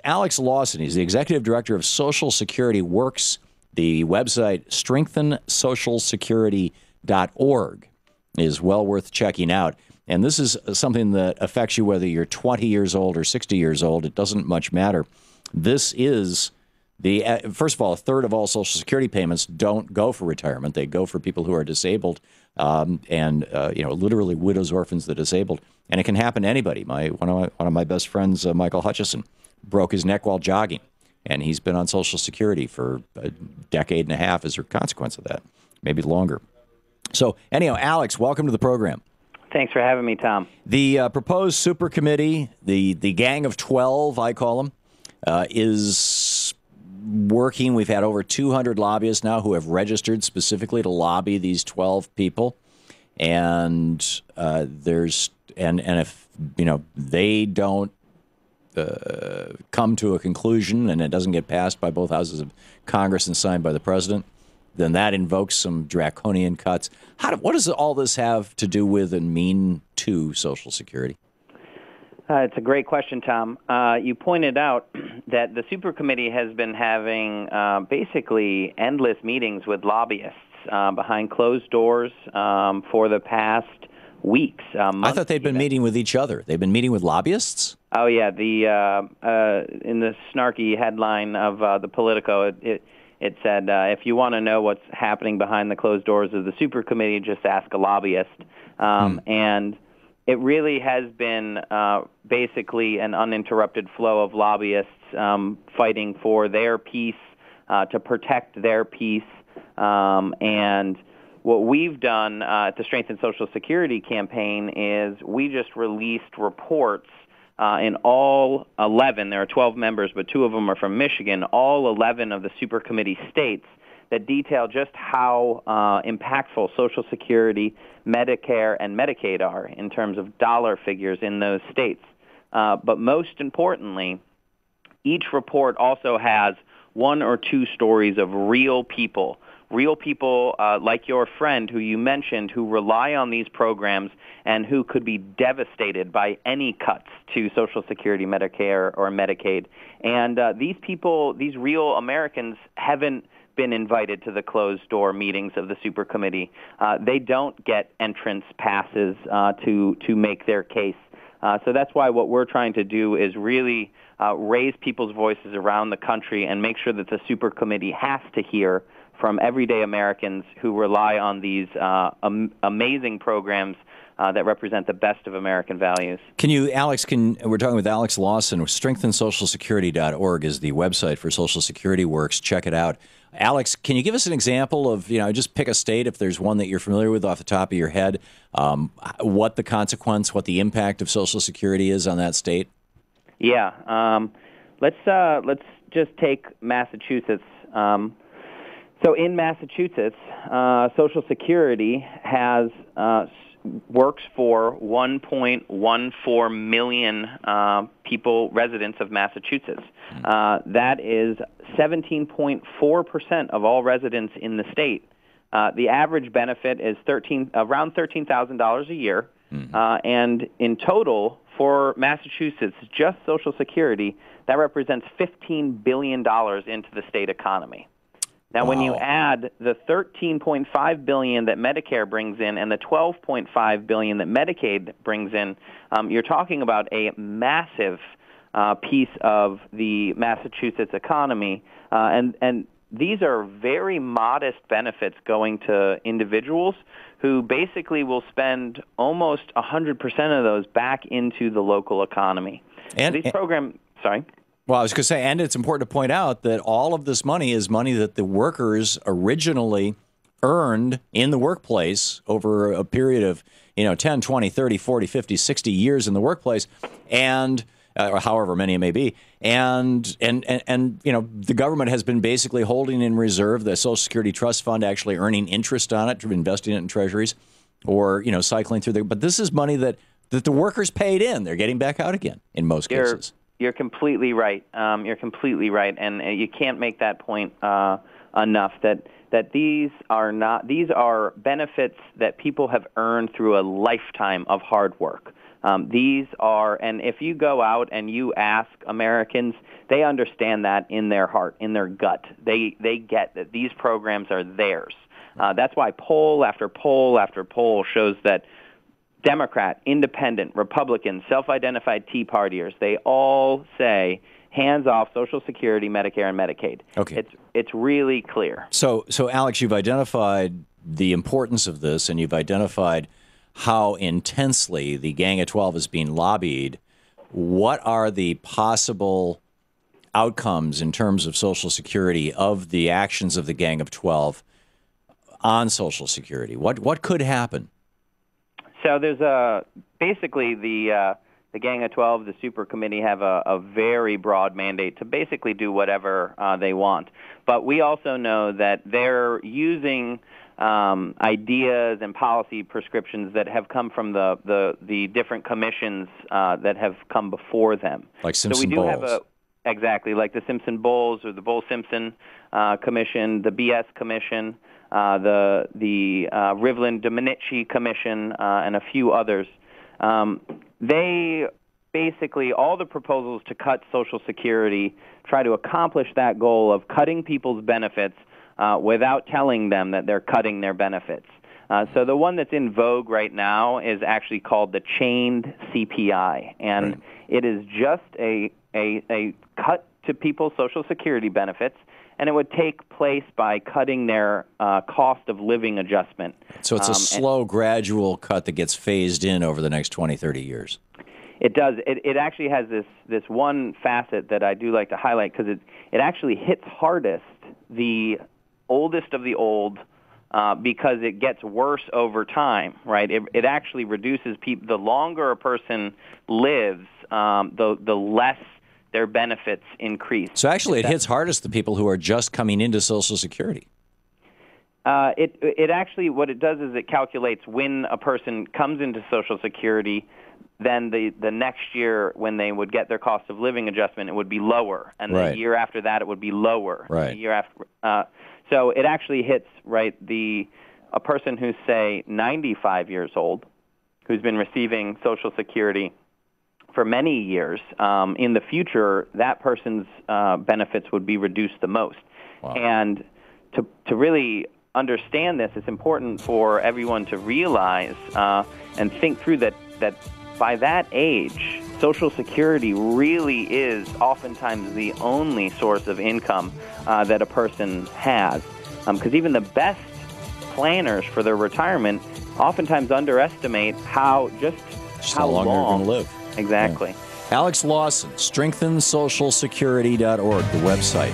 Alex Lawson. He's the executive director of Social Security Works. The website strengthensocialsecurity.org is well worth checking out. And this is something that affects you whether you're 20 years old or 60 years old. It doesn't much matter. This is first of all, a third of all Social Security payments don't go for retirement. They go for people who are disabled and literally widows, orphans, the disabled. And it can happen to anybody. One of my best friends, Michael Hutchison, broke his neck while jogging. And he's been on Social Security for a decade and a half as a consequence of that, maybe longer. So anyhow, Alex, welcome to the program. Thanks for having me, Tom. The proposed super committee, the gang of 12, I call them, is working. We've had over 200 lobbyists now who have registered specifically to lobby these 12 people. And if they don't come to a conclusion and it doesn't get passed by both houses of Congress and signed by the president, then that invokes some draconian cuts. What does all this have to do with and mean to Social Security? It's a great question, Tom. You pointed out that the super committee has been having basically endless meetings with lobbyists behind closed doors for the past weeks. I thought they'd been meeting with each other. They've been meeting with lobbyists? Oh, yeah. In the snarky headline of the Politico, it said, if you want to know what's happening behind the closed doors of the super committee, just ask a lobbyist. And it really has been basically an uninterrupted flow of lobbyists fighting for their peace, to protect their peace. And what we've done at the Strengthen Social Security campaign is we just released reports in all 11, there are 12 members, but 2 of them are from Michigan, all 11 of the super committee states that detail just how impactful Social Security, Medicare, and Medicaid are in terms of dollar figures in those states. But most importantly, each report also has 1 or 2 stories of real people like your friend who you mentioned, who rely on these programs and who could be devastated by any cuts to Social Security, Medicare, or Medicaid. And these people, these real Americans, haven't been invited to the closed-door meetings of the super committee. They don't get entrance passes to make their case. So that's why what we're trying to do is really raise people's voices around the country and make sure that the super committee has to hear from everyday Americans who rely on these amazing programs that represent the best of American values. We're talking with Alex Lawson. StrengthenSocialSecurity.org is the website for Social Security Works. Check it out. Alex, can you give us an example of, just pick a state if there's one that you're familiar with off the top of your head, what the consequence, what the impact of Social Security is on that state? Yeah. Let's just take Massachusetts. So in Massachusetts, Social Security works for 1.14 million residents of Massachusetts. That is 17.4% of all residents in the state. The average benefit is around $13,000 a year, and in total for Massachusetts, just Social Security, that represents $15 billion into the state economy. Now, when you add the $13.5 billion that Medicare brings in and the $12.5 billion that Medicaid brings in, you're talking about a massive piece of the Massachusetts economy. And these are very modest benefits going to individuals who basically will spend almost 100% of those back into the local economy. And these programs, sorry? Well, I was going to say, and it's important to point out that all of this money is money that the workers originally earned in the workplace over a period of, 10, 20, 30, 40, 50, 60 years in the workplace, and or however many it may be. And the government has been basically holding in reserve the Social Security Trust Fund, actually earning interest on it, investing it in treasuries, or, cycling through but this is money that the workers paid in. They're getting back out again in most cases. You're completely right. You're completely right, and you can't make that point enough. That these are benefits that people have earned through a lifetime of hard work. These are, and if you go out and you ask Americans, they understand that in their heart, in their gut. They get that these programs are theirs. That's why poll after poll after poll shows that Democrat, Independent, Republican, self-identified Tea Partiers, they all say hands off Social Security, Medicare, and Medicaid. Okay. It's really clear. So Alex, you've identified the importance of this, and you've identified how intensely the Gang of 12 is being lobbied. What are the possible outcomes in terms of Social Security of the actions of the Gang of 12 on Social Security? What could happen? So there's basically the Gang of 12, the Super Committee, have a very broad mandate to basically do whatever they want. But we also know that they're using ideas and policy prescriptions that have come from the different commissions that have come before them. Like Simpson-Bowles. Exactly, like the Simpson-Bowles or the Bowles-Simpson Commission, the BS Commission, the Rivlin-Domenici Commission, and a few others. They basically, all the proposals to cut Social Security try to accomplish that goal of cutting people's benefits without telling them that they're cutting their benefits. So the one that's in vogue right now is actually called the chained CPI, and right. It is just a cut to people's Social Security benefits, and it would take place by cutting their cost of living adjustment. So it's a slow, gradual cut that gets phased in over the next 20, 30 years. It does. It actually has this one facet that I do like to highlight because it actually hits hardest the oldest of the old because it gets worse over time, right? It actually reduces people. The longer a person lives, the less their benefits increase. So actually it hits hardest the people who are just coming into Social Security. It actually, what it does is it calculates when a person comes into Social Security, then the next year when they would get their cost of living adjustment, it would be lower. And right. The year after that, it would be lower. Right. The year after, so it actually hits, right, a person who's, say, 95 years old, who's been receiving Social Security for many years. In the future, that person's benefits would be reduced the most. Wow. And to really understand this, it's important for everyone to realize and think through that by that age, Social Security really is oftentimes the only source of income that a person has. Because even the best planners for their retirement oftentimes underestimate how long they're going to live. Exactly. Yeah. Alex Lawson, strengthensocialsecurity.org, the website.